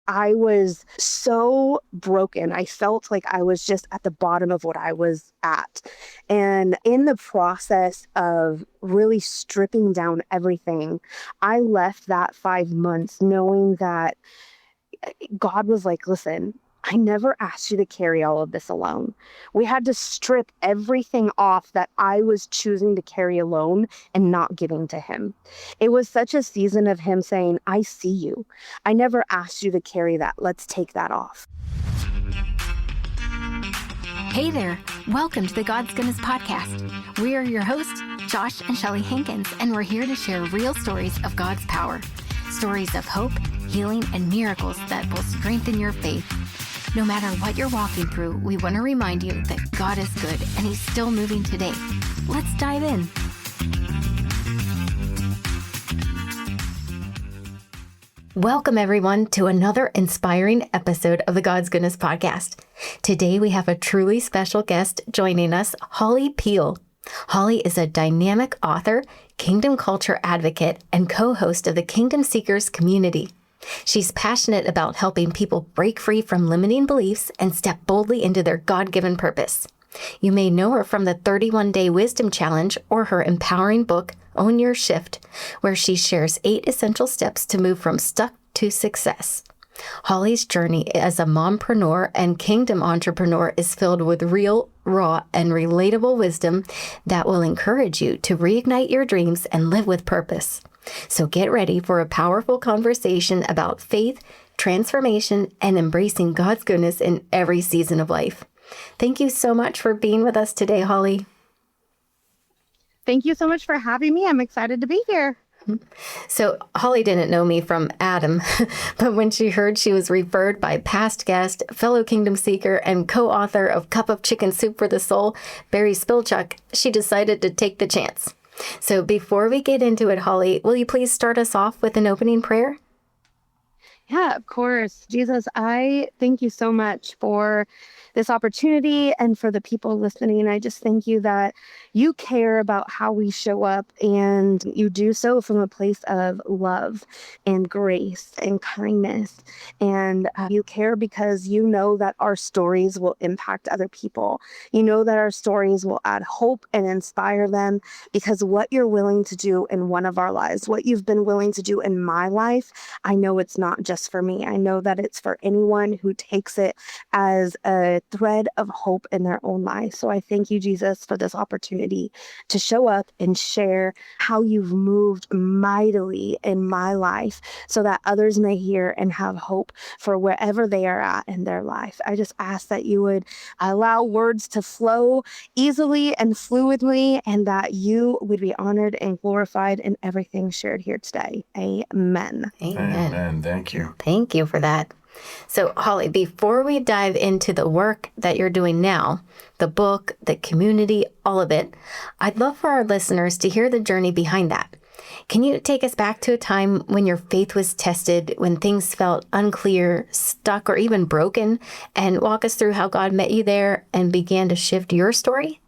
I was so broken. I felt like I was just at the bottom of what I was at. And in the process of really stripping down everything, I left that 5 months knowing that God was like, listen, I never asked you to carry all of this alone. We had to strip everything off that I was choosing to carry alone and not giving to him. It was such a season of him saying, I see you. I never asked you to carry that. Let's take that off. Hey there. Welcome to the God's Goodness Podcast. We are your hosts, Josh and Shelly Hankins, and we're here to share real stories of God's power. Stories of hope, healing, and miracles that will strengthen your faith. No matter what you're walking through, we want to remind you that God is good and He's still moving today. Let's dive in. Welcome, everyone, to another inspiring episode of the God's Goodness Podcast. Today, we have a truly special guest joining us, Holli Peel. Holli is a dynamic author, kingdom culture advocate, and co-host of the Kingdom Seekers community. She's passionate about helping people break free from limiting beliefs and step boldly into their God-given purpose. You may know her from the 31-Day Wisdom Challenge or her empowering book, Own Your Shift, where she shares 8 essential steps to move from stuck to success. Holli's journey as a mompreneur and kingdom entrepreneur is filled with real, raw, and relatable wisdom that will encourage you to reignite your dreams and live with purpose. So get ready for a powerful conversation about faith, transformation, and embracing God's goodness in every season of life. Thank you so much for being with us today, Holli. Thank you so much for having me. I'm excited to be here. So Holli didn't know me from Adam, but when she heard she was referred by past guest, fellow Kingdom Seeker, and co-author of Cup of Chicken Soup for the Soul, Barry Spilchuk, she decided to take the chance. So before we get into it, Holli, will you please start us off with an opening prayer? Yeah, of course. Jesus, I thank you so much for this opportunity and for the people listening. I just thank you that you care about how we show up, and you do so from a place of love and grace and kindness. And you care because you know that our stories will impact other people. You know that our stories will add hope and inspire them, because what you're willing to do in one of our lives, what you've been willing to do in my life, I know it's not just for me. I know that it's for anyone who takes it as a thread of hope in their own life. So I thank you, Jesus, for this opportunity to show up and share how you've moved mightily in my life so that others may hear and have hope for wherever they are at in their life. I just ask that you would allow words to flow easily and fluidly, and that you would be honored and glorified in everything shared here today. Amen. Amen. Thank you. Thank you for that. So, Holli, before we dive into the work that you're doing now, the book, the community, all of it, I'd love for our listeners to hear the journey behind that. Can you take us back to a time when your faith was tested, when things felt unclear, stuck, or even broken, and walk us through how God met you there and began to shift your story?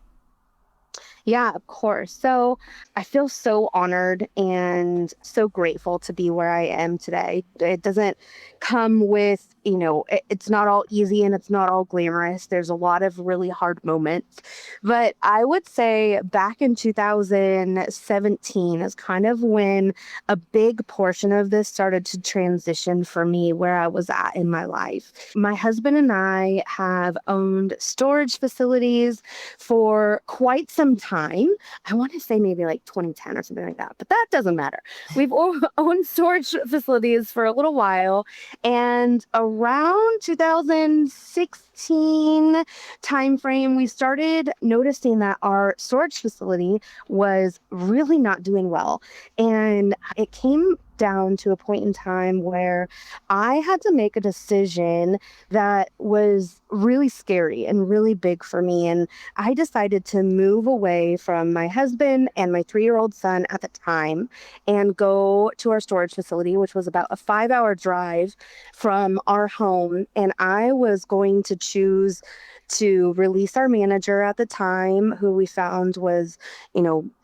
Yeah, of course. So I feel so honored and so grateful to be where I am today. It doesn't come with, it's not all easy and it's not all glamorous. There's a lot of really hard moments. But I would say back in 2017 is kind of when a big portion of this started to transition for me where I was at in my life. My husband and I have owned storage facilities for quite some time. I want to say maybe like 2010 or something like that, but that doesn't matter. We've owned storage facilities for a little while, and around 2016 timeframe, we started noticing that our storage facility was really not doing well, and it came down to a point in time where I had to make a decision that was really scary and really big for me. And I decided to move away from my husband and my 3-year-old son at the time and go to our storage facility, which was about a 5-hour drive from our home. And I was going to choose to release our manager at the time, who we found was,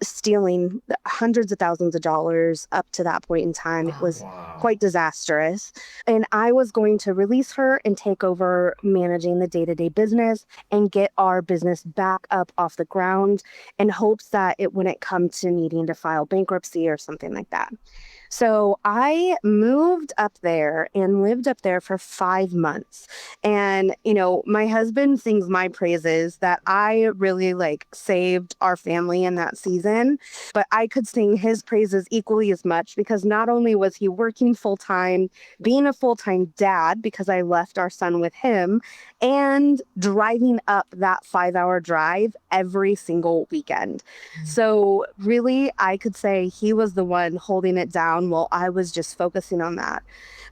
stealing hundreds of thousands of dollars up to that point in time. It was quite disastrous. And I was going to release her and take over managing the day-to-day business and get our business back up off the ground in hopes that it wouldn't come to needing to file bankruptcy or something like that. So I moved up there and lived up there for 5 months. And, my husband sings my praises that I really saved our family in that season, but I could sing his praises equally as much because not only was he working full time, being a full time dad because I left our son with him, and driving up that 5-hour drive every single weekend. So really, I could say he was the one holding it down while I was just focusing on that.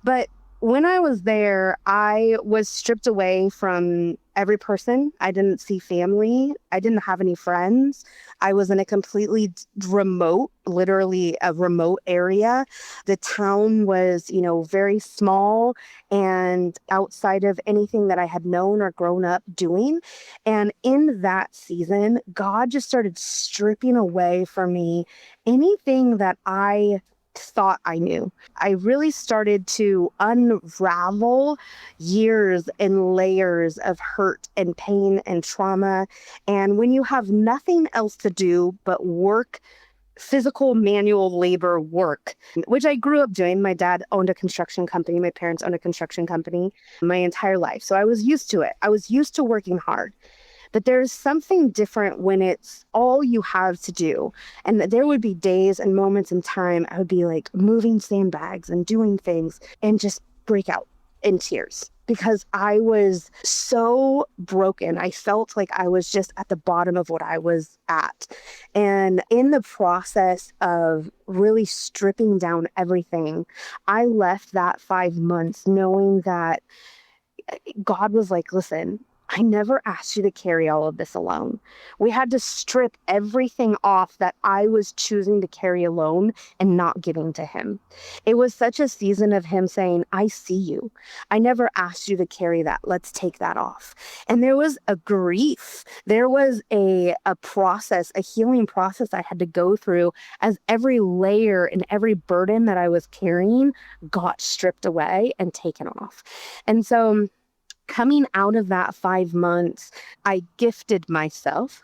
But when I was there, I was stripped away from every person. I didn't see family. I didn't have any friends. I was in a completely remote, literally a remote area. The town was, very small and outside of anything that I had known or grown up doing. And in that season, God just started stripping away from me anything that I thought I knew. I really started to unravel years and layers of hurt and pain and trauma. And when you have nothing else to do but work, physical manual labor work, which I grew up doing. My dad owned a construction company. My parents owned a construction company my entire life. So I was used to it. I was used to working hard. But there's something different when it's all you have to do. And there would be days and moments in time I would be moving sandbags and doing things and just break out in tears because I was so broken. I felt like I was just at the bottom of what I was at. And in the process of really stripping down everything, I left that 5 months knowing that God was like, listen, I never asked you to carry all of this alone. We had to strip everything off that I was choosing to carry alone and not giving to him. It was such a season of him saying, I see you. I never asked you to carry that. Let's take that off. And there was a grief. There was a process, a healing process I had to go through as every layer and every burden that I was carrying got stripped away and taken off. And so coming out of that 5 months, I gifted myself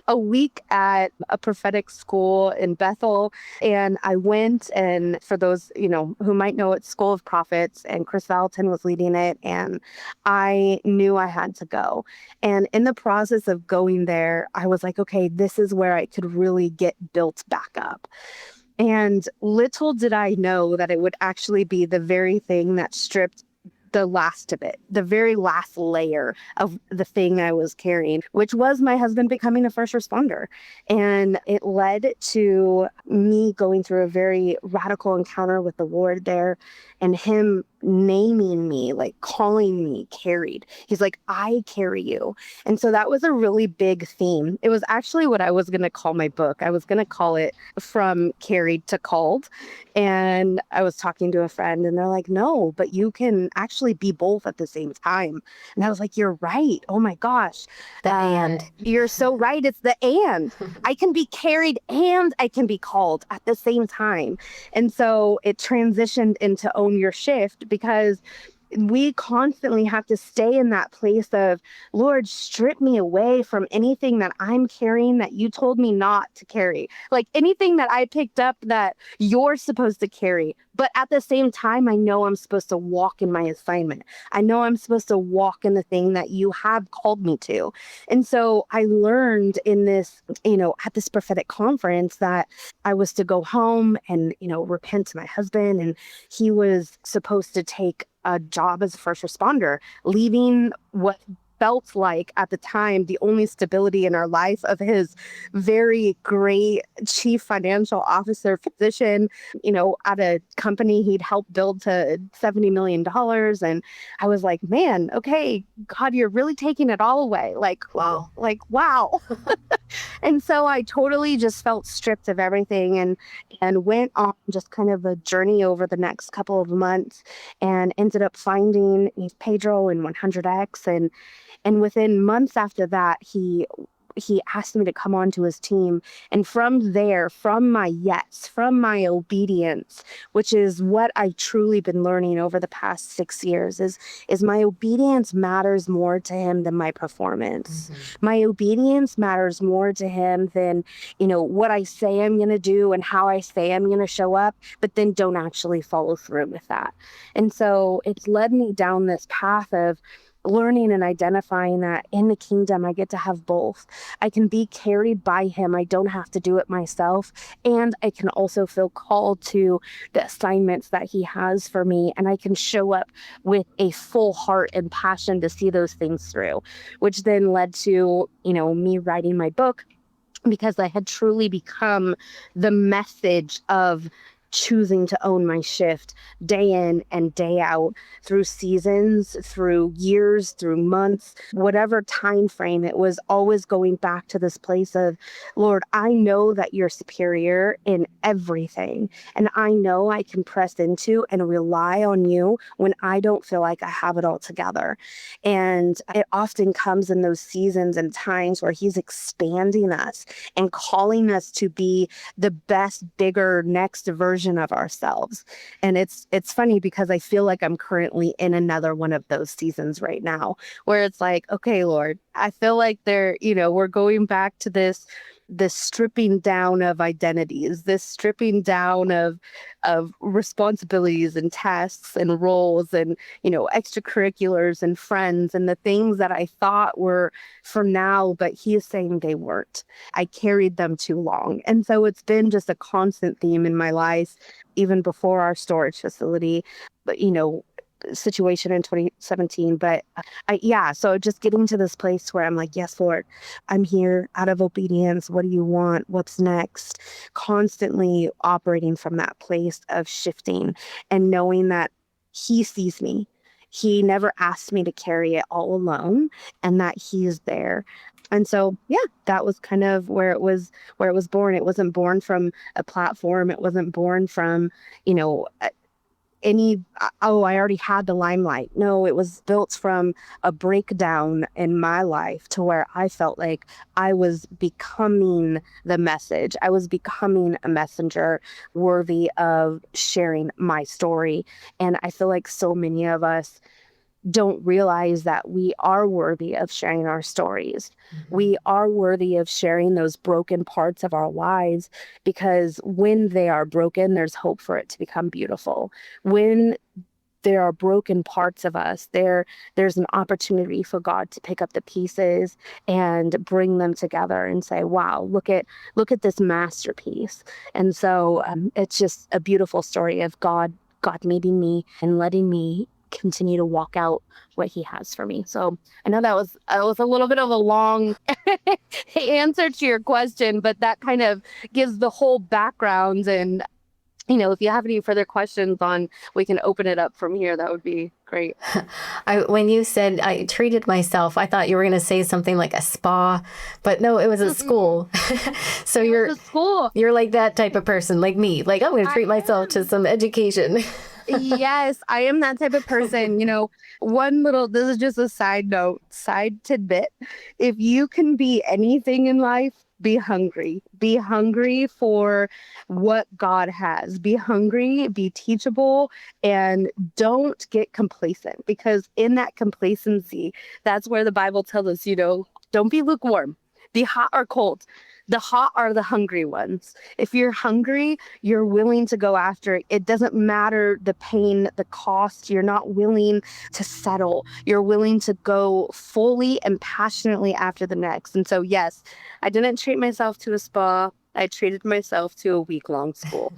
a week at a prophetic school in Bethel. And I went, and for those, who might know, it's School of Prophets, and Chris Valentin was leading it. And I knew I had to go. And in the process of going there, I was like, okay, this is where I could really get built back up. And little did I know that it would actually be the very thing that stripped the last of it, the very last layer of the thing I was carrying, which was my husband becoming a first responder. And it led to me going through a very radical encounter with the Lord there, and him naming me, calling me carried. He's like, I carry you. And so that was a really big theme. It was actually what I was going to call my book. I was going to call it From Carried to Called. And I was talking to a friend, and they're like, no, but you can actually be both at the same time. And I was like, you're right. Oh my gosh. And. You're so right. It's the and. I can be carried and I can be called at the same time. And so it transitioned into Own Your Shift, because we constantly have to stay in that place of, Lord, strip me away from anything that I'm carrying that you told me not to carry. Anything that I picked up that you're supposed to carry. But at the same time, I know I'm supposed to walk in my assignment. I know I'm supposed to walk in the thing that you have called me to. And so I learned in this, at this prophetic conference, that I was to go home and, repent to my husband. And he was supposed to take a job as a first responder, leaving what felt like at the time the only stability in our life of his very great chief financial officer position, at a company he'd helped build to $70 million. And I was like, man, okay, God, you're really taking it all away. Wow. And so I totally just felt stripped of everything and went on just kind of a journey over the next couple of months and ended up finding Pedro and 100X, and within months after that, he asked me to come onto his team. And from there, from my yes, from my obedience, which is what I've truly been learning over the past 6 years, is my obedience matters more to him than my performance. My obedience matters more to him than, what I say I'm going to do and how I say I'm going to show up, but then don't actually follow through with that. And so it's led me down this path of learning and identifying that in the kingdom, I get to have both. I can be carried by him. I don't have to do it myself. And I can also feel called to the assignments that he has for me. And I can show up with a full heart and passion to see those things through, which then led to, me writing my book, because I had truly become the message of choosing to own my shift day in and day out, through seasons, through years, through months, whatever time frame. It was always going back to this place of, Lord, I know that you're superior in everything, and I know I can press into and rely on you when I don't feel like I have it all together. And it often comes in those seasons and times where he's expanding us and calling us to be the best, bigger, next version of ourselves. And it's funny because I feel like I'm currently in another one of those seasons right now, where it's like, okay, Lord, I feel like we're going back to this stripping down of identities, this stripping down of responsibilities and tasks and roles and, extracurriculars and friends and the things that I thought were for now, but he is saying they weren't. I carried them too long. And so it's been just a constant theme in my life, even before our storage facility, but, situation in 2017. But so just getting to this place where I'm like, yes, Lord, I'm here out of obedience. What do you want? What's next? Constantly operating from that place of shifting and knowing that he sees me. He never asked me to carry it all alone, and that he's there. And so, that was kind of where it was born. It wasn't born from a platform. It wasn't born from, you know, I already had the limelight. No, it was built from a breakdown in my life to where I felt like I was becoming the message. I was becoming a messenger worthy of sharing my story. And I feel like so many of us don't realize that we are worthy of sharing our stories. We are worthy of sharing those broken parts of our lives, because when they are broken, there's hope for it to become beautiful. When there are broken parts of us, there's an opportunity for God to pick up the pieces and bring them together and say, wow, look at this masterpiece. And so it's just a beautiful story of God meeting me and letting me continue to walk out what he has for me. So I know that was a little bit of a long answer to your question, but that kind of gives the whole background. And if you have any further questions we can open it up from here. That would be great. When you said I treated myself, I thought you were going to say something like a spa, but no, it was a school. So you're a school. You're like that type of person, like me. Like, I'm going to treat myself to some education. Yes, I am that type of person. This is just a side note, side tidbit. If you can be anything in life, be hungry. Be hungry for what God has. Be hungry, be teachable, and don't get complacent, because in that complacency, that's where the Bible tells us, don't be lukewarm. Be hot or cold. The hot are the hungry ones. If you're hungry, you're willing to go after it. It doesn't matter the pain, the cost. You're not willing to settle. You're willing to go fully and passionately after the next. And so, yes, I didn't treat myself to a spa. I treated myself to a week-long school.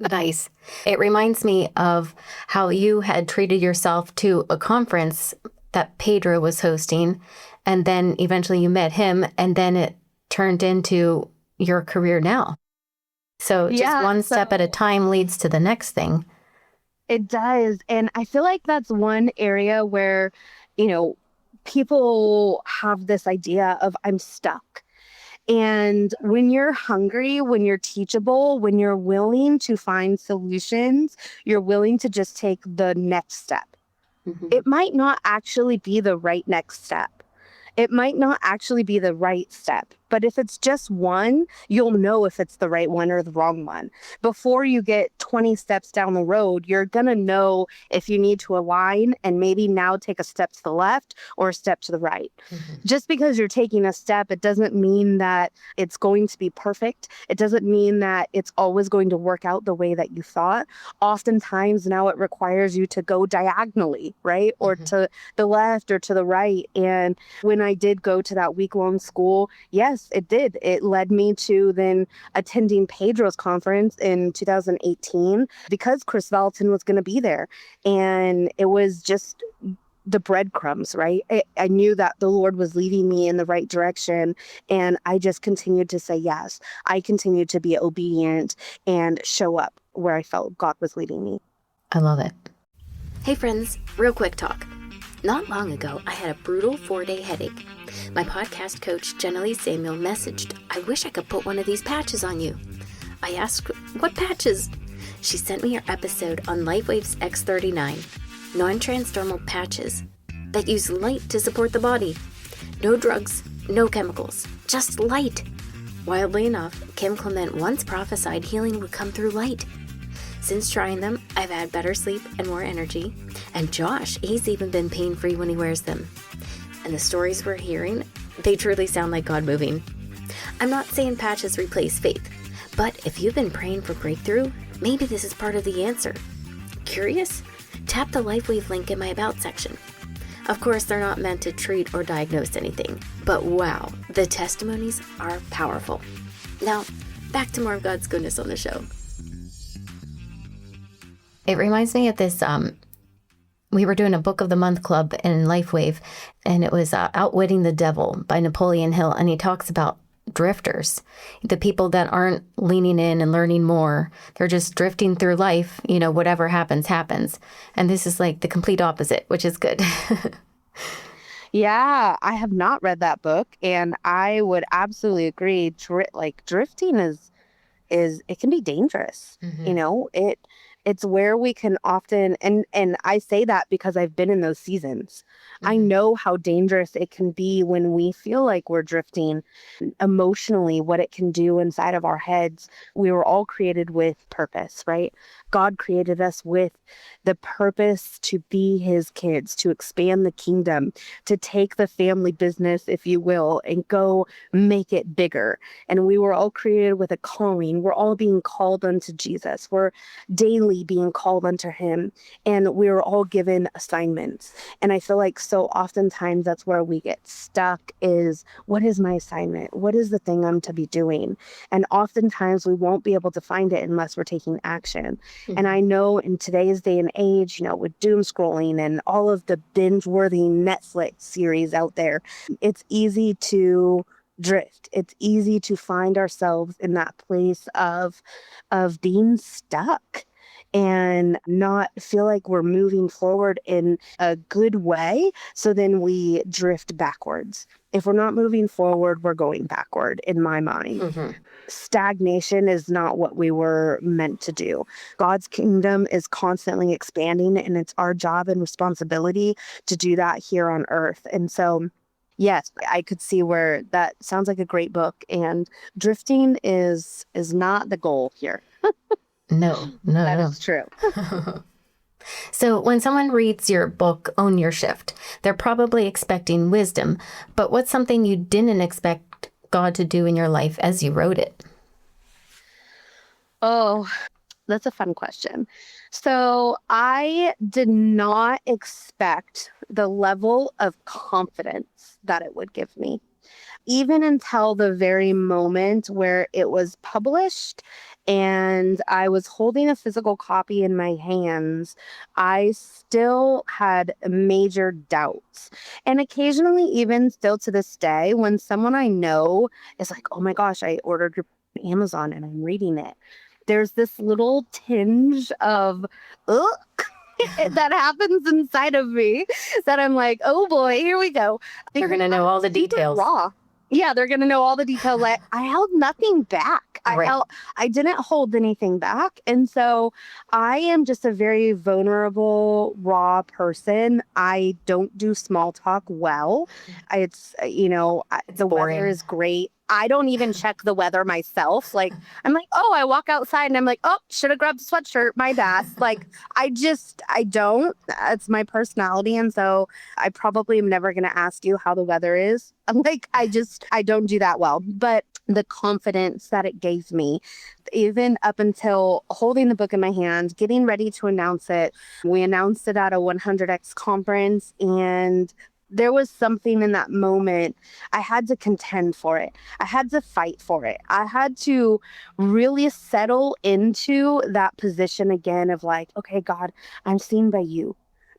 Nice. It reminds me of how you had treated yourself to a conference that Pedro was hosting, and then eventually you met him, and then it turned into your career now. So just one step at a time leads to the next thing. It does. And I feel like that's one area where, people have this idea of I'm stuck. And when you're hungry, when you're teachable, when you're willing to find solutions, you're willing to just take the next step. It might not actually be the right next step. It might not actually be the right step, but if it's just one, you'll know if it's the right one or the wrong one. Before you get 20 steps down the road, you're going to know if you need to align and maybe now take a step to the left or a step to the right. Just because you're taking a step, it doesn't mean that it's going to be perfect. It doesn't mean that it's always going to work out the way that you thought. Oftentimes now it requires you to go diagonally, right? Or to the left or to the right. And when I did go to that week-long school, yes, it did. It led me to then attending Pedro's conference in 2018 because Chris Vallotton was going to be there. And it was just the breadcrumbs, right? I knew that the Lord was leading me in the right direction. And I just continued to say yes. I continued to be obedient and show up where I felt God was leading me. I love it. Hey friends, real quick talk. Not long ago, I had a brutal 4-day headache. My podcast coach, Jenna Samuel, messaged, "I wish I could put one of these patches on you." I asked, "What patches?" She sent me her episode on LifeWave's X39, non-transdermal patches that use light to support the body. No drugs, no chemicals, just light. Wildly enough, Kim Clement once prophesied healing would come through light. Since trying them, I've had better sleep and more energy. And Josh, he's even been pain-free when he wears them. And the stories we're hearing, they truly sound like God moving. I'm not saying patches replace faith, but if you've been praying for breakthrough, maybe this is part of the answer. Curious? Tap the LifeWave link in my About section. Of course, they're not meant to treat or diagnose anything, but wow, the testimonies are powerful. Now, back to more of God's goodness on the show. It reminds me of this, we were doing a Book of the Month club in LifeWave, and it was Outwitting the Devil by Napoleon Hill, and he talks about drifters, the people that aren't leaning in and learning more. They're just drifting through life, whatever happens, happens. And this is like the complete opposite, which is good. Yeah, I have not read that book, and I would absolutely agree. Drifting is it can be dangerous. It's where we can often, and I say that because I've been in those seasons. I know how dangerous it can be when we feel like we're drifting emotionally, what it can do inside of our heads. We were all created with purpose, right? God created us with the purpose to be his kids, to expand the kingdom, to take the family business, if you will, and go make it bigger. And we were all created with a calling. We're all being called unto Jesus. We're daily being called unto him. And we were all given assignments. And I feel like so oftentimes that's where we get stuck is, what is my assignment? What is the thing I'm to be doing? And oftentimes we won't be able to find it unless we're taking action. And I know in today's day and age, with doom scrolling and all of the binge-worthy Netflix series out there, it's easy to drift. It's easy to find ourselves in that place of being stuck and not feel like we're moving forward in a good way. So then we drift backwards. If we're not moving forward, we're going backward in my mind. Stagnation is not what we were meant to do. God's kingdom is constantly expanding, and it's our job and responsibility to do that here on earth. And so, yes, I could see where that sounds like a great book, and drifting is not the goal here. No. That is true. So when someone reads your book, Own Your Shift, they're probably expecting wisdom, but what's something you didn't expect God to do in your life as you wrote it? Oh, that's a fun question. So I did not expect the level of confidence that it would give me. Even until the very moment where it was published and I was holding a physical copy in my hands, I still had major doubts. And occasionally, even still to this day, when someone I know is like, "Oh my gosh, I ordered your book on Amazon and I'm reading it," there's this little tinge of, ugh, that happens inside of me that I'm like, oh boy, here we go. You're going to know all the details. Raw. Yeah, they're going to know all the details. I held nothing back. Right. I didn't hold anything back. And so I am just a very vulnerable, raw person. I don't do small talk well. It's The weather boring. is great. I don't even check the weather myself. Like, I'm like, oh, I walk outside and I'm like, oh, should have grabbed a sweatshirt. My bad. Like, I don't. It's my personality. And so I probably am never going to ask you how the weather is. I'm like, I don't do that well. But the confidence that it gave me, even up until holding the book in my hand, getting ready to announce it, we announced it at a 100X conference. And there was something in that moment. I had to contend for it. I had to fight for it. I had to really settle into that position again of like, okay, God, I'm seen by you.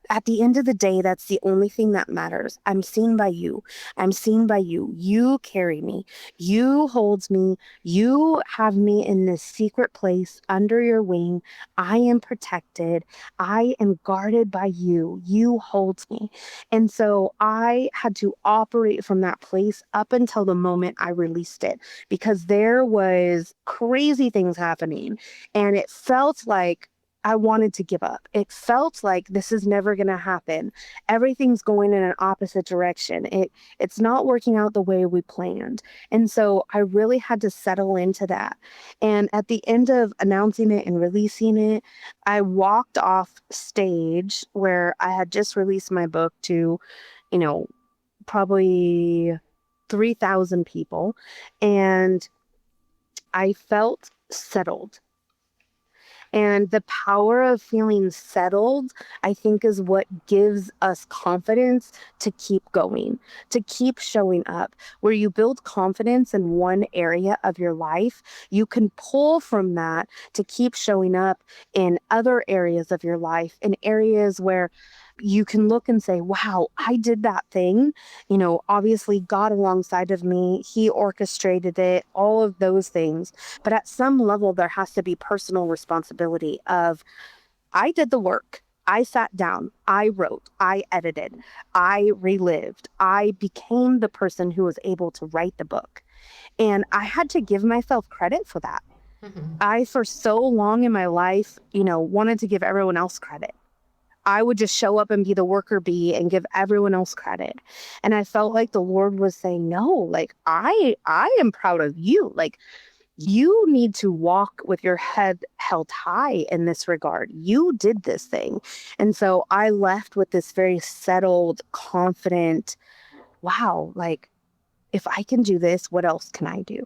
At the end of the day, that's the only thing that matters. I'm seen by you. I'm seen by you. You carry me. You hold me. You have me in this secret place under your wing. I am protected. I am guarded by you. You hold me. And so I had to operate from that place up until the moment I released it because there was crazy things happening and it felt like I wanted to give up. It felt like this is never going to happen. Everything's going in an opposite direction. It's not working out the way we planned. And so I really had to settle into that. And at the end of announcing it and releasing it, I walked off stage where I had just released my book to, you know, probably 3,000 people. And I felt settled. And the power of feeling settled, I think, is what gives us confidence to keep going, to keep showing up. Where you build confidence in one area of your life, you can pull from that to keep showing up in other areas of your life, in areas where you can look and say, wow, I did that thing. Obviously, God alongside of me, He orchestrated it, all of those things. But at some level, there has to be personal responsibility of, I did the work. I sat down, I wrote, I edited, I relived, I became the person who was able to write the book. And I had to give myself credit for that. I, for so long in my life, wanted to give everyone else credit. I would just show up and be the worker bee and give everyone else credit. And I felt like the Lord was saying, no, like I am proud of you. Like you need to walk with your head held high in this regard. You did this thing. And so I left with this very settled, confident, wow, like if I can do this, what else can I do?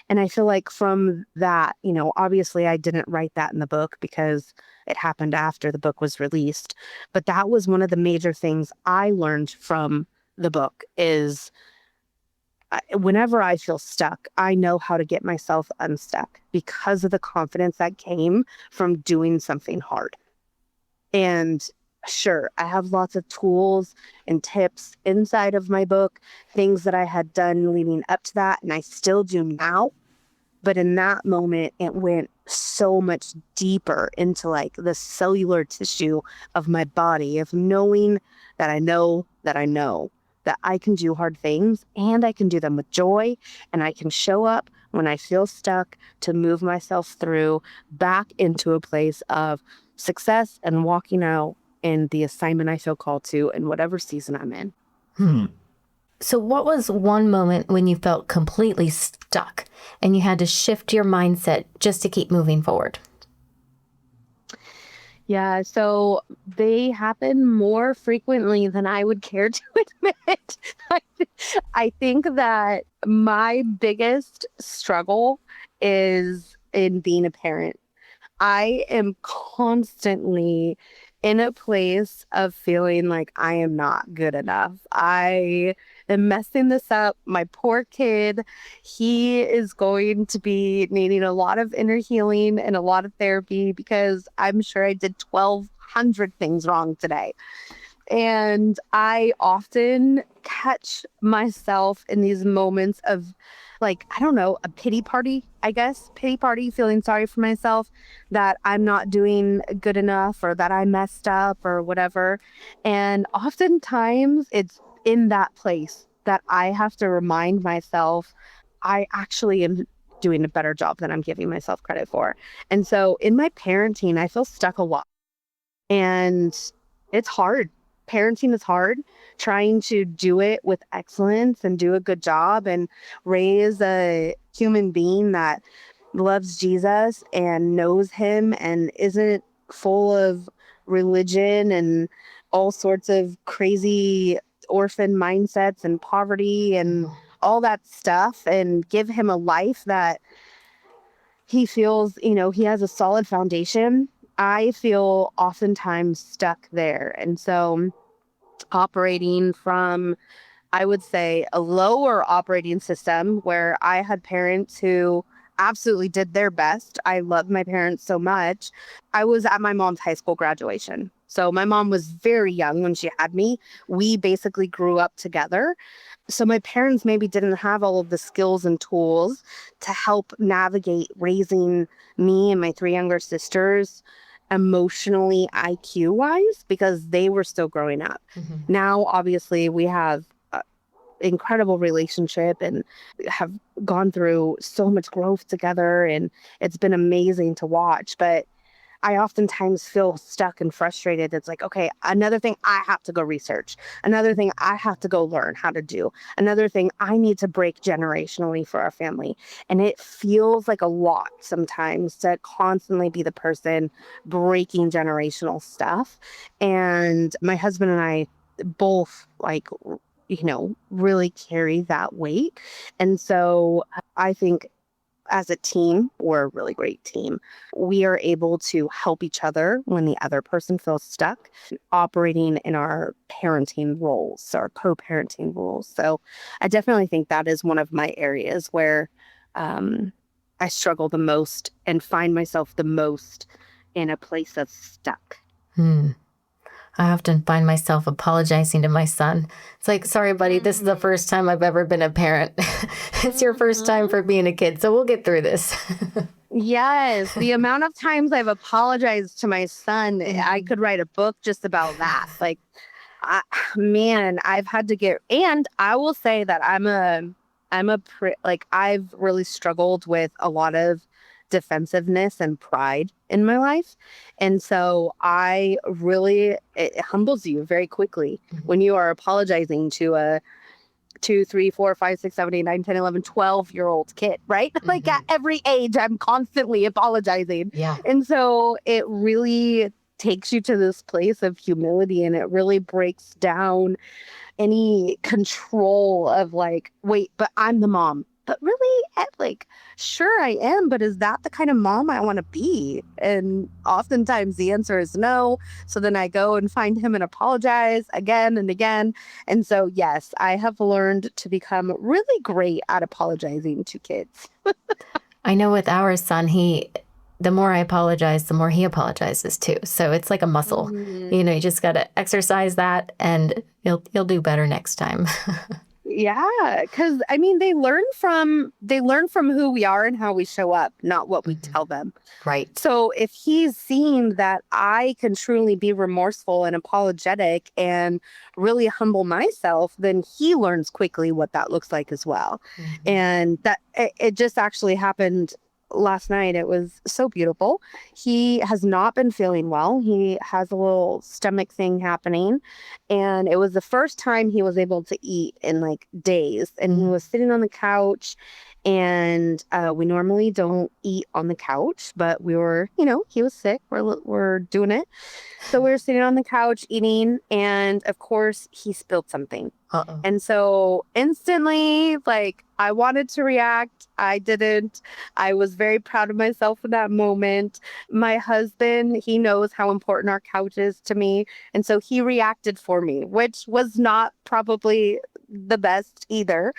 And I feel like from that, obviously I didn't write that in the book because it happened after the book was released. But that was one of the major things I learned from the book is whenever I feel stuck, I know how to get myself unstuck because of the confidence that came from doing something hard. And sure, I have lots of tools and tips inside of my book, things that I had done leading up to that, and I still do now. But in that moment, it went so much deeper into like the cellular tissue of my body, of knowing that I know that I know that I can do hard things and I can do them with joy. And I can show up when I feel stuck to move myself through back into a place of success and walking out in the assignment I feel called to in whatever season I'm in. So, what was one moment when you felt completely stuck and you had to shift your mindset just to keep moving forward? Yeah, so they happen more frequently than I would care to admit. I, I think that my biggest struggle is in being a parent. I am constantly in a place of feeling like I am not good enough. I am messing this up. My poor kid, he is going to be needing a lot of inner healing and a lot of therapy because I'm sure I did 1,200 things wrong today. And I often catch myself in these moments of, like, I don't know, a pity party, I guess, pity party, feeling sorry for myself that I'm not doing good enough or that I messed up or whatever. And oftentimes it's in that place that I have to remind myself I actually am doing a better job than I'm giving myself credit for. And so in my parenting, I feel stuck a lot. And it's hard. Parenting is hard. Trying to do it with excellence and do a good job and raise a human being that loves Jesus and knows him and isn't full of religion and all sorts of crazy orphan mindsets and poverty and all that stuff, and give him a life that he feels, he has a solid foundation. I feel oftentimes stuck there. And so operating from, I would say, a lower operating system where I had parents who absolutely did their best. I love my parents so much. I was at my mom's high school graduation. So my mom was very young when she had me. We basically grew up together. So my parents maybe didn't have all of the skills and tools to help navigate raising me and my three younger sisters emotionally IQ wise, because they were still growing up. Now, obviously, we have incredible relationship and have gone through so much growth together, and it's been amazing to watch. But I oftentimes feel stuck and frustrated. It's like, okay, another thing I have to go research, another thing I have to go learn how to do, another thing I need to break generationally for our family. And it feels like a lot sometimes to constantly be the person breaking generational stuff. And my husband and I both really carry that weight. And so I think as a team, we're a really great team. We are able to help each other when the other person feels stuck, operating in our parenting roles, our co-parenting roles. So I definitely think that is one of my areas where I struggle the most and find myself the most in a place that's stuck. I often find myself apologizing to my son. It's like, sorry, buddy, this is the first time I've ever been a parent. It's your first time for being a kid, so we'll get through this. Yes, the amount of times I've apologized to my son, I could write a book just about that. Like, man, I've had to and I will say that I've really struggled with a lot of defensiveness and pride in my life. And so it humbles you very quickly when you are apologizing to a 2, 3, 4, 5, 6, 7, 8, 9, 10, 11, 12-year-old kid, right? Like at every age, I'm constantly apologizing. Yeah. And so it really takes you to this place of humility, and it really breaks down any control of like, wait, but I'm the mom. But really, sure I am, but is that the kind of mom I want to be? And oftentimes the answer is no. So then I go and find him and apologize again and again. And so, yes, I have learned to become really great at apologizing to kids. I know with our son, the more I apologize, the more he apologizes too. So it's like a muscle. You just got to exercise that, and you'll do better next time. Yeah, because I mean, they learn from who we are and how we show up, not what we tell them. Right. So if he's seeing that I can truly be remorseful and apologetic and really humble myself, then he learns quickly what that looks like as well. And that it just actually happened last night. It was so beautiful. He has not been feeling well. He has a little stomach thing happening. And it was the first time he was able to eat in like days. And he was sitting on the couch. And we normally don't eat on the couch, but we were, he was sick. We're doing it. So we were sitting on the couch eating. And of course, he spilled something. And so instantly, like, I wanted to react. I didn't. I was very proud of myself in that moment. My husband, he knows how important our couch is to me. And so he reacted for me, which was not probably the best either.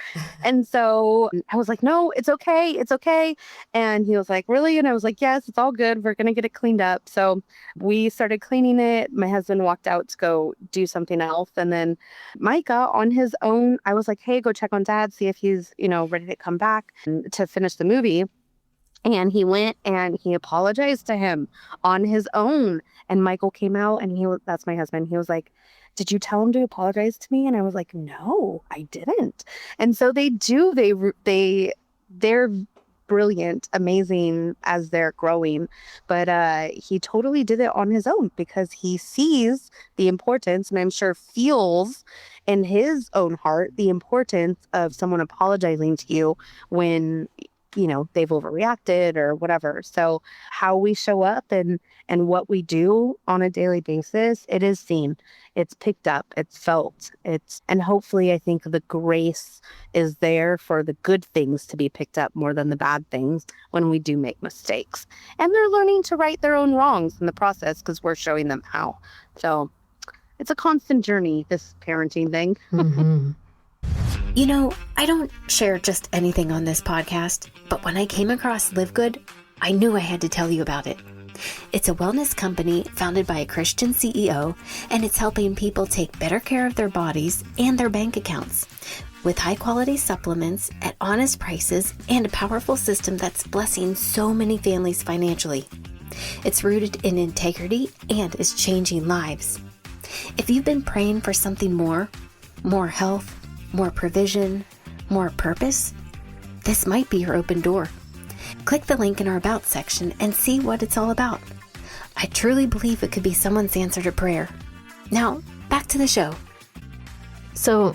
And so I was like, no, it's okay. It's okay. And he was like, really? And I was like, yes, it's all good. We're going to get it cleaned up. So we started cleaning it. My husband walked out to go do something else. And then Micah on his own, I was like, hey, go check on dad, see if he's, ready to come back to finish the movie. And he went and he apologized to him on his own. And Michael came out and that's my husband. He was like, did you tell him to apologize to me? And I was like, no, I didn't. And so they do, they're brilliant, amazing as they're growing. But he totally did it on his own because he sees the importance, and I'm sure feels in his own heart the importance of someone apologizing to you when they've overreacted or whatever. So how we show up and what we do on a daily basis, it is seen, it's picked up, it's felt, and hopefully I think the grace is there for the good things to be picked up more than the bad things when we do make mistakes. And they're learning to right their own wrongs in the process because we're showing them how. So it's a constant journey, this parenting thing. Mm-hmm. I don't share just anything on this podcast, but when I came across Live Good, I knew I had to tell you about it. It's a wellness company founded by a Christian CEO, and it's helping people take better care of their bodies and their bank accounts with high-quality supplements at honest prices and a powerful system that's blessing so many families financially. It's rooted in integrity and is changing lives. If you've been praying for something more health, more provision, more purpose, this might be your open door. Click the link in our About section and see what it's all about. I truly believe it could be someone's answer to prayer. Now, back to the show. So,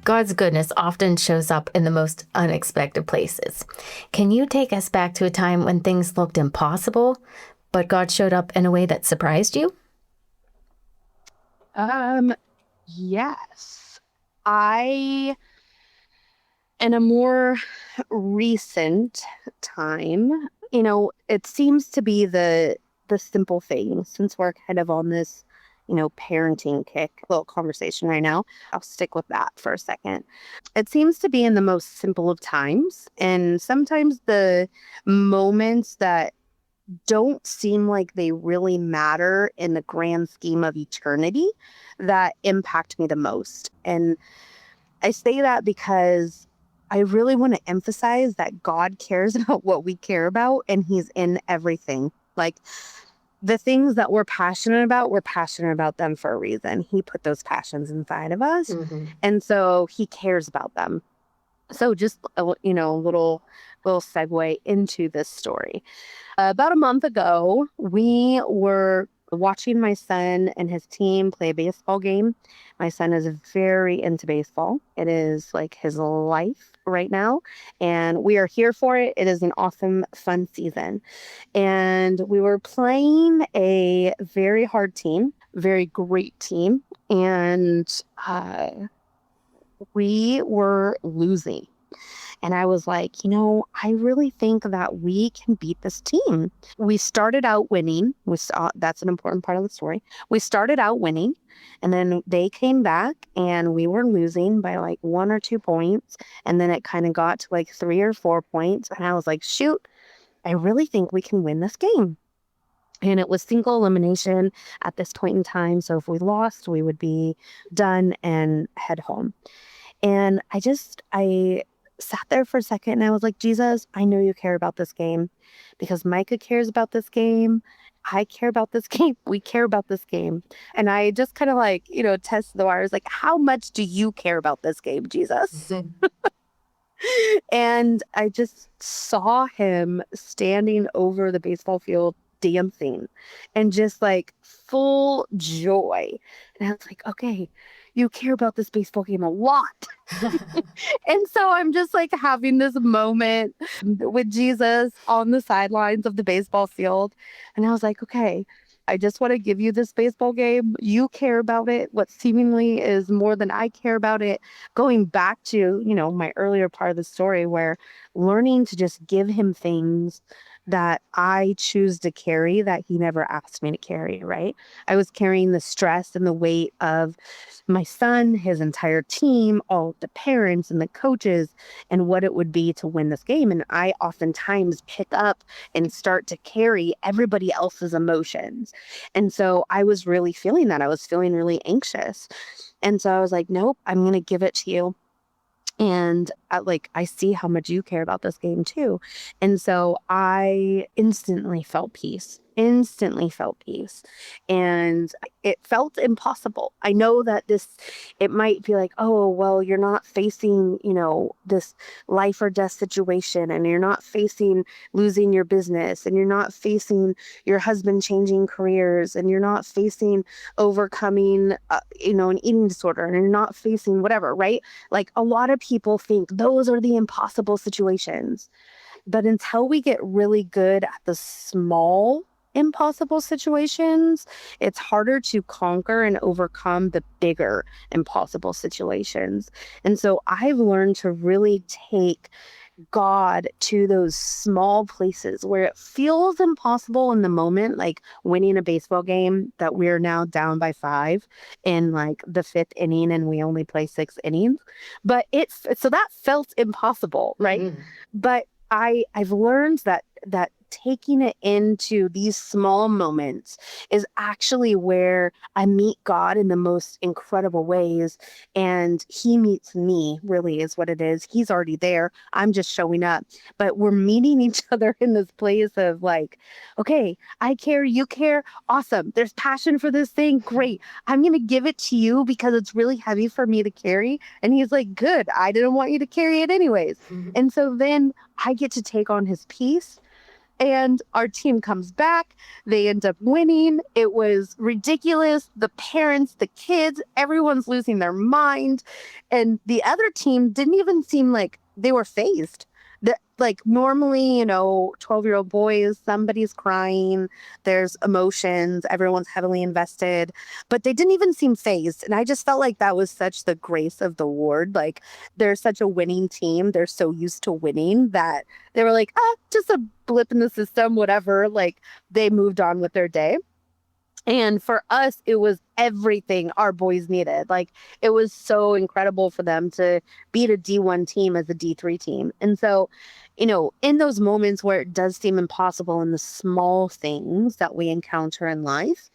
God's goodness often shows up in the most unexpected places. Can you take us back to a time when things looked impossible, but God showed up in a way that surprised you? Yes. In a more recent time, it seems to be the simple things, since we're kind of on this, parenting kick, little conversation right now. I'll stick with that for a second. It seems to be in the most simple of times, and sometimes the moments that don't seem like they really matter in the grand scheme of eternity that impact me the most. And I say that because I really want to emphasize that God cares about what we care about, and he's in everything. Like the things that we're passionate about them for a reason. He put those passions inside of us. Mm-hmm. And so he cares about them. So just a little segue into this story. About a month ago, we were watching my son and his team play a baseball game. My son is very into baseball. It is like his life right now, and we are here for it. It is an awesome, fun season. And we were playing a very hard team, very great team, and we were losing. And I was like, I really think that we can beat this team. We started out winning. That's an important part of the story. We started out winning, and then they came back and we were losing by like 1 or 2 points. And then it kind of got to like 3 or 4 points. And I was like, shoot, I really think we can win this game. And it was single elimination at this point in time. So if we lost, we would be done and head home. And I sat there for a second and I was like, Jesus, I know you care about this game because Micah cares about this game. I care about this game. We care about this game. And I just kind of test the wires, like, how much do you care about this game, Jesus? And I just saw him standing over the baseball field dancing and just like full joy. And I was like, okay, you care about this baseball game a lot. And so I'm just like having this moment with Jesus on the sidelines of the baseball field. And I was like, okay, I just want to give you this baseball game. You care about it. What seemingly is more than I care about it. Going back to, my earlier part of the story where learning to just give him things that I choose to carry that he never asked me to carry, right? I was carrying the stress and the weight of my son, his entire team, all the parents and the coaches, and what it would be to win this game. And I oftentimes pick up and start to carry everybody else's emotions. And so I was really feeling that. I was feeling really anxious. And so I was like, nope, I'm going to give it to you. And I see how much you care about this game too. And so I instantly felt peace. instantly felt peace. And it felt impossible. I know that it might be like, oh, well, you're not facing, this life or death situation, and you're not facing losing your business, and you're not facing your husband changing careers, and you're not facing overcoming, an eating disorder, and you're not facing whatever, right? Like a lot of people think those are the impossible situations. But until we get really good at the small impossible situations, it's harder to conquer and overcome the bigger impossible situations. And so I've learned to really take God to those small places where it feels impossible in the moment, like winning a baseball game that we're now down by 5 in like the 5th inning and we only play 6 innings. But so that felt impossible, right? Mhm. But I've learned that taking it into these small moments is actually where I meet God in the most incredible ways, and he meets me, really is what it is. He's already there. I'm just showing up. But we're meeting each other in this place of like, okay, I care, you care. Awesome. There's passion for this thing. Great. I'm going to give it to you because it's really heavy for me to carry. And he's like, good. I didn't want you to carry it anyways. And so then I get to take on his peace, and our team comes back. They end up winning. It was ridiculous. The parents, the kids, everyone's losing their mind. And the other team didn't even seem like they were phased. That, like, normally, 12-year-old boys, somebody's crying, there's emotions, everyone's heavily invested, but they didn't even seem phased. And I just felt like that was such the grace of the Lord. Like, they're such a winning team. They're so used to winning that they were like, just a blip in the system, whatever. Like, they moved on with their day. And for us, it was everything our boys needed. Like, it was so incredible for them to beat a D1 team as a D3 team. And so, in those moments where it does seem impossible in the small things that we encounter in life,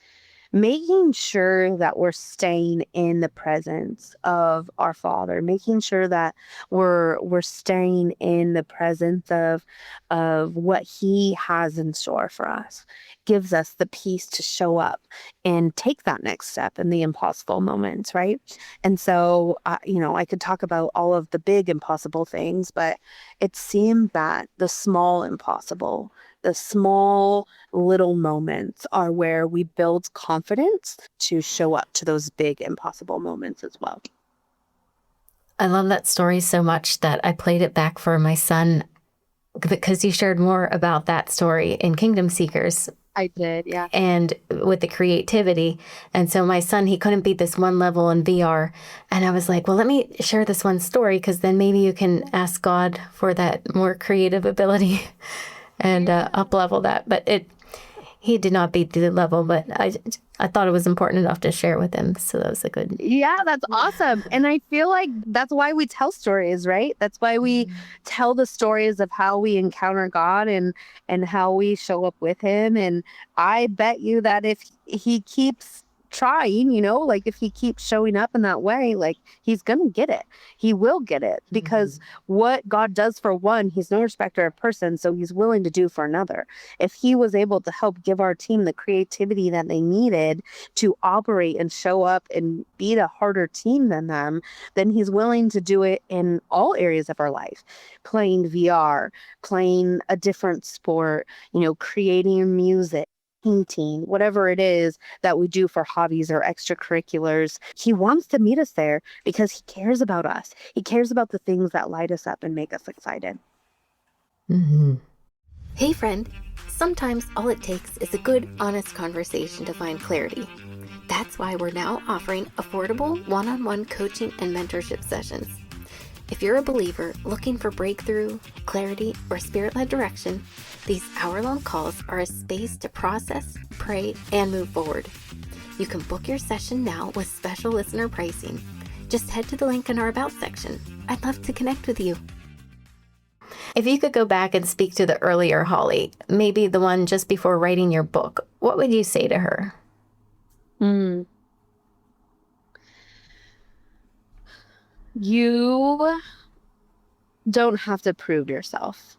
making sure that we're staying in the presence of our Father, making sure that we're staying in the presence of what He has in store for us, gives us the peace to show up and take that next step in the impossible moments, right? And so, I could talk about all of the big impossible things, but it seemed that the small little moments are where we build confidence to show up to those big impossible moments as well. I love that story so much that I played it back for my son because you shared more about that story in Kingdom Seekers I did, yeah. and with the creativity. And so my son, he couldn't beat this one level in VR. And I was like, well, let me share this one story because then maybe you can ask God for that more creative ability and up level that. But he did not beat the level, but I thought it was important enough to share with him. So that was a good. Yeah, that's awesome. And I feel like that's why we tell stories, right? That's why we tell the stories of how we encounter God and how we show up with him. And I bet you that if he keeps trying, like if he keeps showing up in that way, like he's going to get it. He will get it because what God does for one, he's no respecter of person. So he's willing to do for another. If he was able to help give our team the creativity that they needed to operate and show up and beat a harder team than them, then he's willing to do it in all areas of our life. Playing VR, playing a different sport, creating music, painting, whatever it is that we do for hobbies or extracurriculars. He wants to meet us there because he cares about us. He cares about the things that light us up and make us excited. Mm-hmm. Hey friend, sometimes all it takes is a good, honest conversation to find clarity. That's why we're now offering affordable one-on-one coaching and mentorship sessions. If you're a believer looking for breakthrough, clarity, or spirit-led direction, these hour-long calls are a space to process, pray, and move forward. You can book your session now with special listener pricing. Just head to the link in our About section. I'd love to connect with you. If you could go back and speak to the earlier Holli, maybe the one just before writing your book, what would you say to her? You don't have to prove yourself.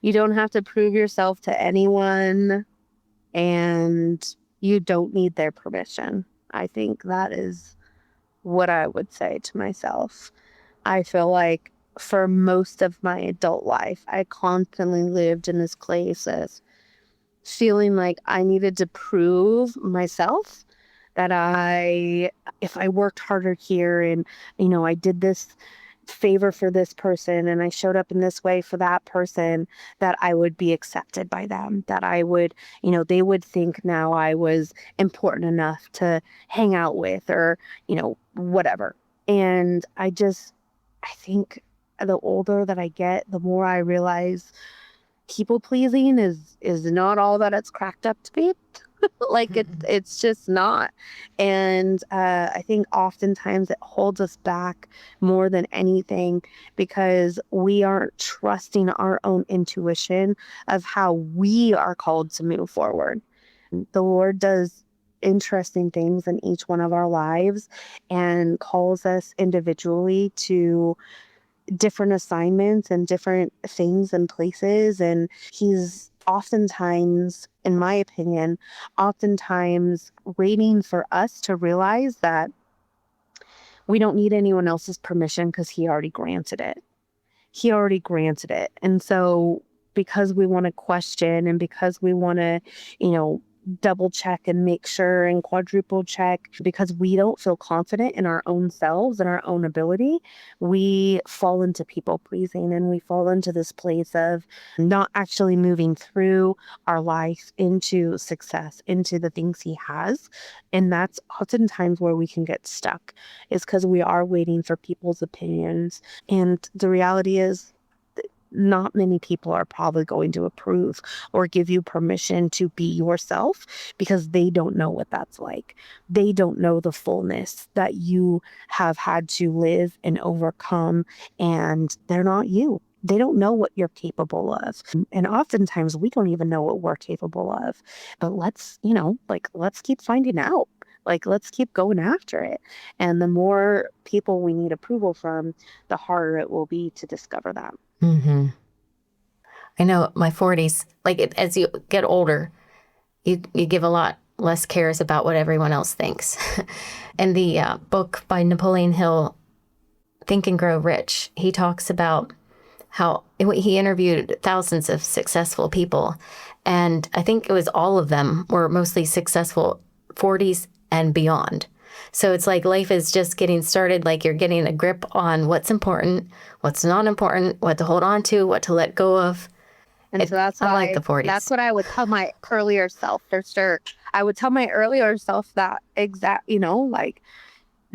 You don't have to prove yourself to anyone. and you don't need their permission. I think that is what I would say to myself. I feel like for most of my adult life, I constantly lived in this place of feeling like I needed to prove myself that if I worked harder here and, I did this favor for this person and I showed up in this way for that person, that I would be accepted by them, that I would, they would think now I was important enough to hang out with or, whatever. And I think the older that I get, the more I realize people pleasing is not all that it's cracked up to be. Like it's just not. And I think oftentimes it holds us back more than anything because we aren't trusting our own intuition of how we are called to move forward. The Lord does interesting things in each one of our lives and calls us individually to different assignments and different things and places. And he's oftentimes, in my opinion, oftentimes waiting for us to realize that we don't need anyone else's permission because he already granted it. He already granted it. And so because we want to question and because we want to, double check and make sure and quadruple check because we don't feel confident in our own selves and our own ability, we fall into people pleasing and we fall into this place of not actually moving through our life into success, into the things he has. And that's oftentimes where we can get stuck, is because we are waiting for people's opinions. And the reality is, not many people are probably going to approve or give you permission to be yourself because they don't know what that's like. They don't know the fullness that you have had to live and overcome, and they're not you. They don't know what you're capable of. And oftentimes we don't even know what we're capable of. But let's keep finding out. Let's keep going after it. And the more people we need approval from, the harder it will be to discover that. Mm-hmm. I know my 40s, as you get older, you give a lot less cares about what everyone else thinks. In the book by Napoleon Hill, Think and Grow Rich, he talks about how he interviewed thousands of successful people. And I think it was all of them were mostly successful 40s and beyond. So it's like life is just getting started, like you're getting a grip on what's important, what's not important, what to hold on to, what to let go of. And so that's I like the 40s. That's what I would tell my earlier self for sure. I would tell my earlier self that exact,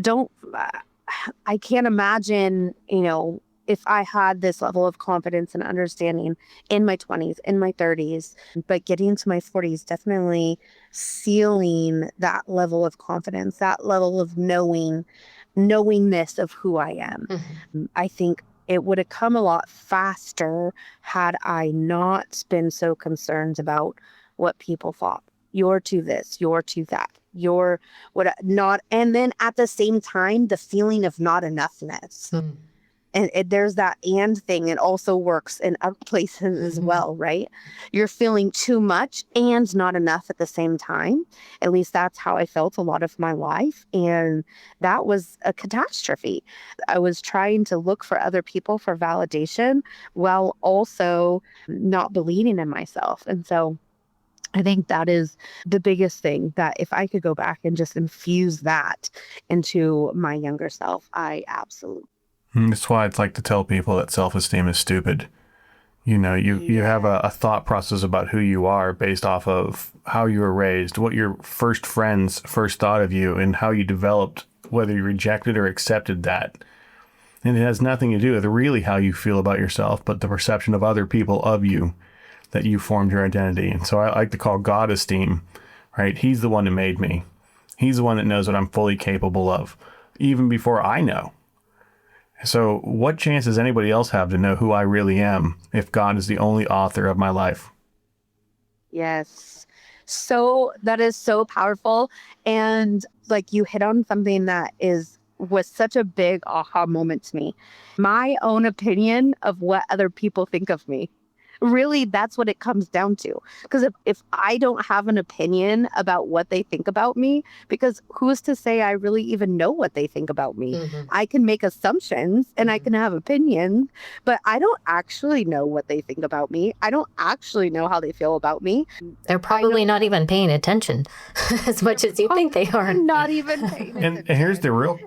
don't, I can't imagine, if I had this level of confidence and understanding in my 20s, in my 30s, but getting to my 40s, definitely feeling that level of confidence, that level of knowingness of who I am. Mm-hmm. I think it would have come a lot faster had I not been so concerned about what people thought. You're to this, you're to that, you're what not. And then at the same time, the feeling of not enoughness. Mm. And there's that and thing. It also works in other places as well, right? You're feeling too much and not enough at the same time. At least that's how I felt a lot of my life. And that was a catastrophe. I was trying to look for other people for validation while also not believing in myself. And so I think that is the biggest thing, that if I could go back and just infuse that into my younger self, I absolutely. That's why I'd like to tell people that self-esteem is stupid. You have a thought process about who you are based off of how you were raised, what your first friends first thought of you, and how you developed, whether you rejected or accepted that. And it has nothing to do with really how you feel about yourself, but the perception of other people of you, that you formed your identity. And so I like to call God esteem, right? He's the one that made me. He's the one that knows what I'm fully capable of, even before I know. So what chance does anybody else have to know who I really am if God is the only author of my life? Yes. So that is so powerful. And you hit on something that was such a big aha moment to me. My own opinion of what other people think of me. Really, that's what it comes down to. Because if I don't have an opinion about what they think about me, because who's to say I really even know what they think about me? I can make assumptions and I can have opinions, but I don't actually know what they think about me. I don't actually know how they feel about me. They're probably not even paying attention as much as you think they are. Not even paying attention. And here's the real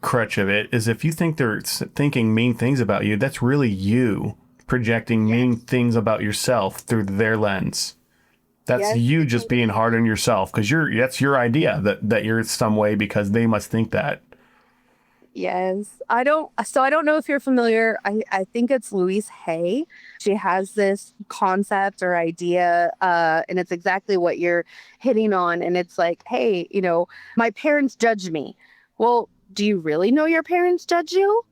crutch of it is if you think they're thinking mean things about you, that's really you projecting mean things about yourself through their lens. That's you just being hard on yourself because that's your idea that you're some way because they must think that. Yes. I don't know if you're familiar. I think it's Louise Hay. She has this concept or idea, and it's exactly what you're hitting on. And it's like, hey, my parents judge me. Well, do you really know your parents judge you?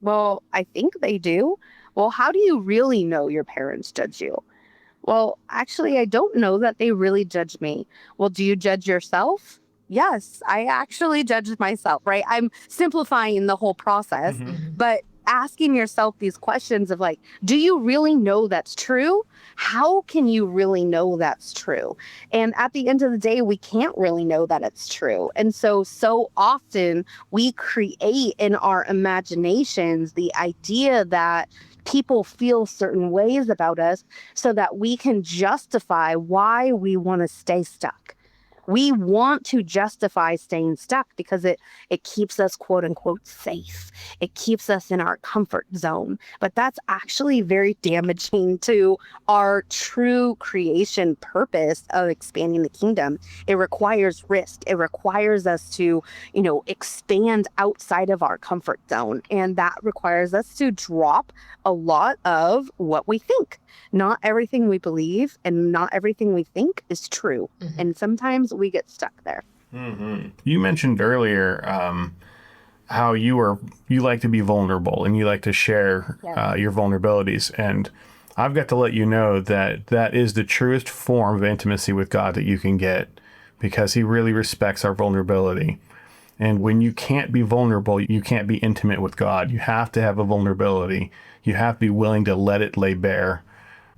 Well, I think they do. Well, how do you really know your parents judge you? Well, actually, I don't know that they really judge me. Well, do you judge yourself? Yes, I actually judge myself, right? I'm simplifying the whole process, but asking yourself these questions of like, do you really know that's true? How can you really know that's true? And at the end of the day, we can't really know that it's true. And so often we create in our imaginations the idea that people feel certain ways about us so that we can justify why we want to stay stuck. We want to justify staying stuck because it keeps us, quote unquote, safe. It keeps us in our comfort zone. But that's actually very damaging to our true creation purpose of expanding the kingdom. It requires risk. It requires us to, expand outside of our comfort zone. And that requires us to drop a lot of what we think. Not everything we believe and not everything we think is true. And sometimes we get stuck there. You mentioned earlier how you like to be vulnerable and you like to share your vulnerabilities. And I've got to let you know that is the truest form of intimacy with God that you can get because he really respects our vulnerability. And when you can't be vulnerable, you can't be intimate with God. You have to have a vulnerability. You have to be willing to let it lay bare.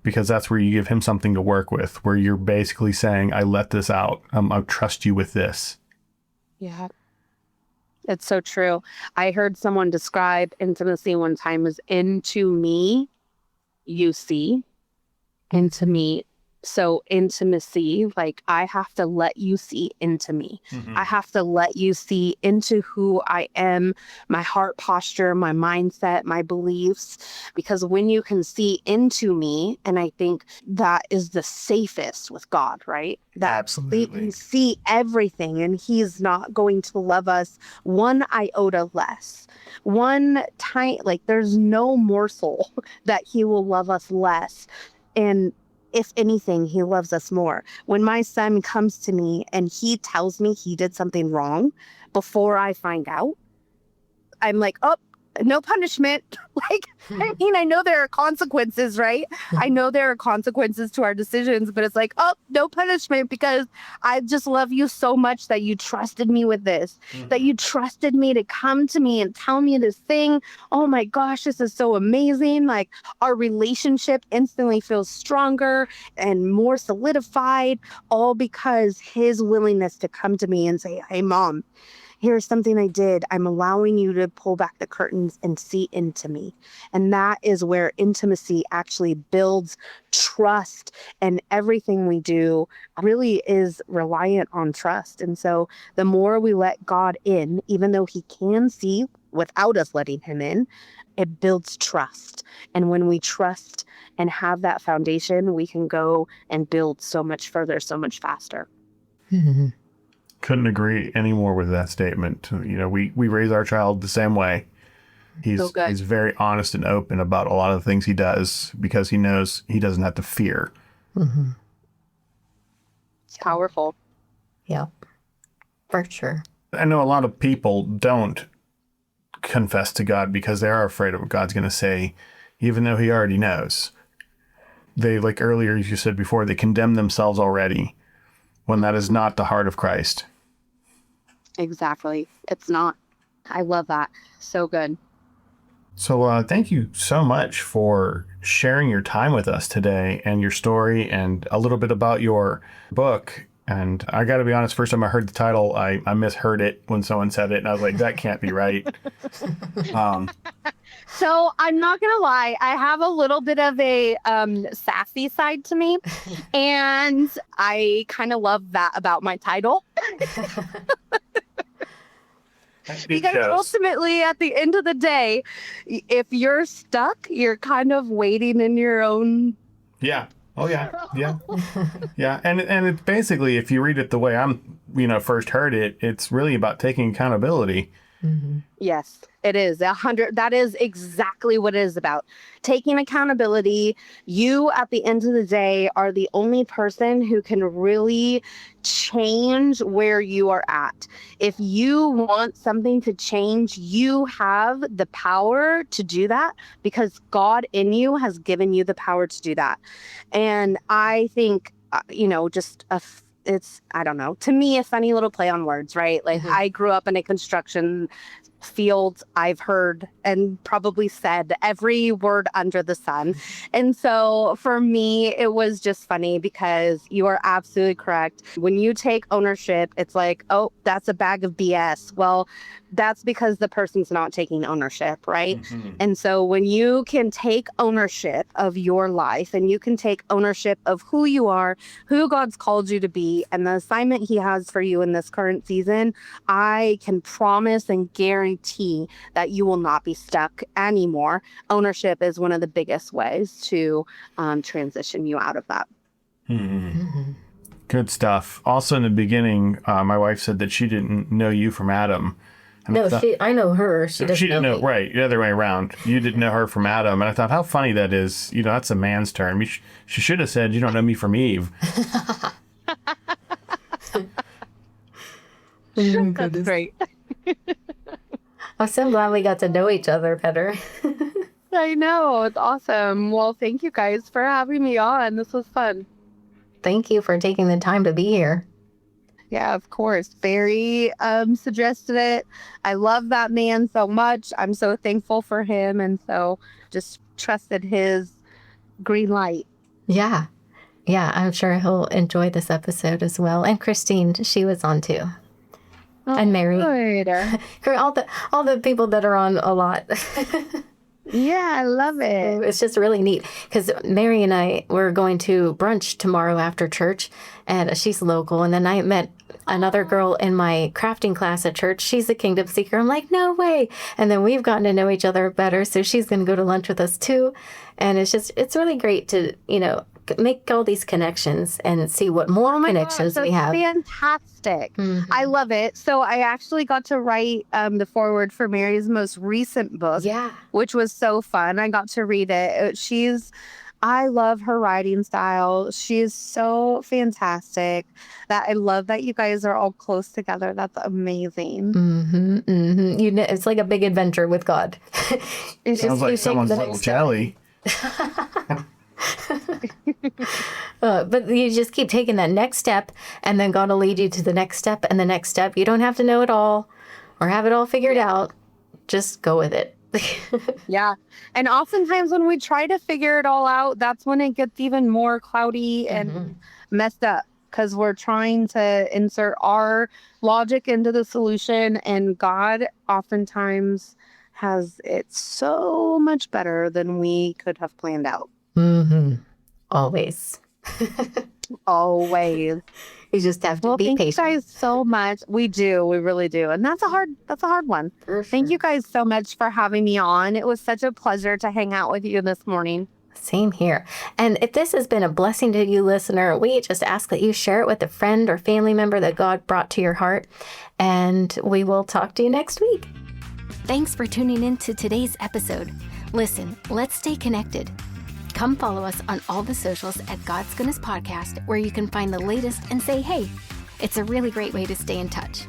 Because that's where you give him something to work with, where you're basically saying, I let this out. I trust you with this. Yeah. It's so true. I heard someone describe intimacy one time as into me, you see, into me. So intimacy, like I have to let you see into me. I have to let you see into who I am, my heart posture, my mindset, my beliefs. Because when you can see into me, and I think that is the safest with God, right? That Absolutely. we can see everything and he's not going to love us one iota less. There's no morsel that he will love us less. And if anything, he loves us more. When my son comes to me and he tells me he did something wrong before I find out, I'm like, oh, no punishment. I know there are consequences, right? I know there are consequences to our decisions, but it's like, oh, no punishment because I just love you so much that you trusted me with this, that you trusted me to come to me and tell me this thing. Oh my gosh, this is so amazing. Like our relationship instantly feels stronger and more solidified, all because his willingness to come to me and say, hey, Mom, here's something I did. I'm allowing you to pull back the curtains and see into me. And that is where intimacy actually builds trust. And everything we do really is reliant on trust. And so the more we let God in, even though he can see without us letting him in, it builds trust. And when we trust and have that foundation, we can go and build so much further, so much faster. Couldn't agree any more with that statement. We raise our child the same way. He's very honest and open about a lot of the things he does because he knows he doesn't have to fear. It's powerful. Yeah, for sure. I know a lot of people don't confess to God because they are afraid of what God's going to say, even though he already knows. They, like earlier, as you said before, they condemn themselves already when that is not the heart of Christ. Exactly. It's not. I love that. So good. So thank you so much for sharing your time with us today and your story and a little bit about your book. And I got to be honest, first time I heard the title, I misheard it when someone said it. And I was like, that can't be right. So I'm not gonna lie, I have a little bit of a sassy side to me, and I kind of love that about my title. Because ultimately, at the end of the day, if you're stuck, you're kind of waiting in your own. Yeah. Oh yeah. Yeah. Yeah. And it's basically, if you read it the way I'm, first heard it, it's really about taking accountability. Mm-hmm. Yes, it is 100. That is exactly what it is about. Taking accountability. You, at the end of the day, are the only person who can really change where you are at. If you want something to change, you have the power to do that because God in you has given you the power to do that. And I think, it's, I don't know, to me, a funny little play on words, right? Like I grew up in a construction field. I've heard and probably said every word under the sun. And so for me, it was just funny because you are absolutely correct. When you take ownership, it's like, oh, that's a bag of BS. Well, that's because the person's not taking ownership, right? Mm-hmm. And so when you can take ownership of your life and you can take ownership of who you are, who God's called you to be, and the assignment he has for you in this current season, I can promise and guarantee that you will not be stuck anymore. Ownership is one of the biggest ways to transition you out of that. Mm-hmm. Mm-hmm. Good stuff. Also, in the beginning, my wife said that she didn't know you from Adam. And No, I know her. She didn't know me. Right, the other way around. You didn't know her from Adam. And I thought, how funny that is. That's a man's term. She should have said, you don't know me from Eve. That's great. I'm so glad we got to know each other better. I know. It's awesome. Well, thank you guys for having me on. This was fun. Thank you for taking the time to be here. Yeah, of course. Barry suggested it. I love that man so much. I'm so thankful for him. And so just trusted his green light. Yeah. Yeah, I'm sure he'll enjoy this episode as well. And Christine, she was on too. Oh, and Mary. Good. all the people that are on a lot. Yeah, I love it. It's just really neat because Mary and I were going to brunch tomorrow after church, and she's local. And then I met another girl in my crafting class at church. She's a kingdom seeker. I'm like, no way. And then we've gotten to know each other better. So she's going to go to lunch with us too. And it's really great to, make all these connections and see what more connections we have. Fantastic. Mm-hmm. I love it. So I actually got to write the foreword for Mary's most recent book, which was so fun. I got to read it. I love her writing style. She's so fantastic that I love that you guys are all close together. That's amazing. Mm-hmm, mm-hmm. It's like a big adventure with God. It sounds like someone's little jelly. But you just keep taking that next step, and then God will lead you to the next step and the next step. You don't have to know it all or have it all figured out. Just go with it. Yeah. And oftentimes when we try to figure it all out, that's when it gets even more cloudy and messed up because we're trying to insert our logic into the solution, and God oftentimes has it so much better than we could have planned out. Mm-hmm. Always. Always. You just have to be patient. Thank you guys so much. We do. We really do. And that's a hard one. Thank you guys so much for having me on. It was such a pleasure to hang out with you this morning. Same here. And if this has been a blessing to you, listener, we just ask that you share it with a friend or family member that God brought to your heart. And we will talk to you next week. Thanks for tuning in to today's episode. Listen, let's stay connected. Come follow us on all the socials at God's Goodness Podcast, where you can find the latest and say, hey. It's a really great way to stay in touch.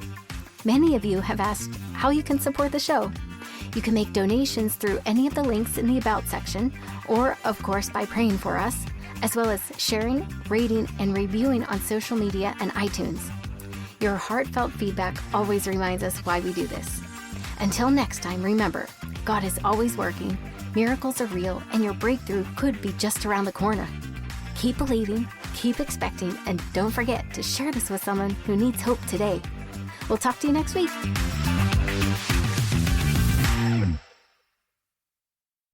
Many of you have asked how you can support the show. You can make donations through any of the links in the About section, or, of course, by praying for us, as well as sharing, rating, and reviewing on social media and iTunes. Your heartfelt feedback always reminds us why we do this. Until next time, remember, God is always working, miracles are real, and your breakthrough could be just around the corner. Keep believing, keep expecting, and don't forget to share this with someone who needs hope today. We'll talk to you next week.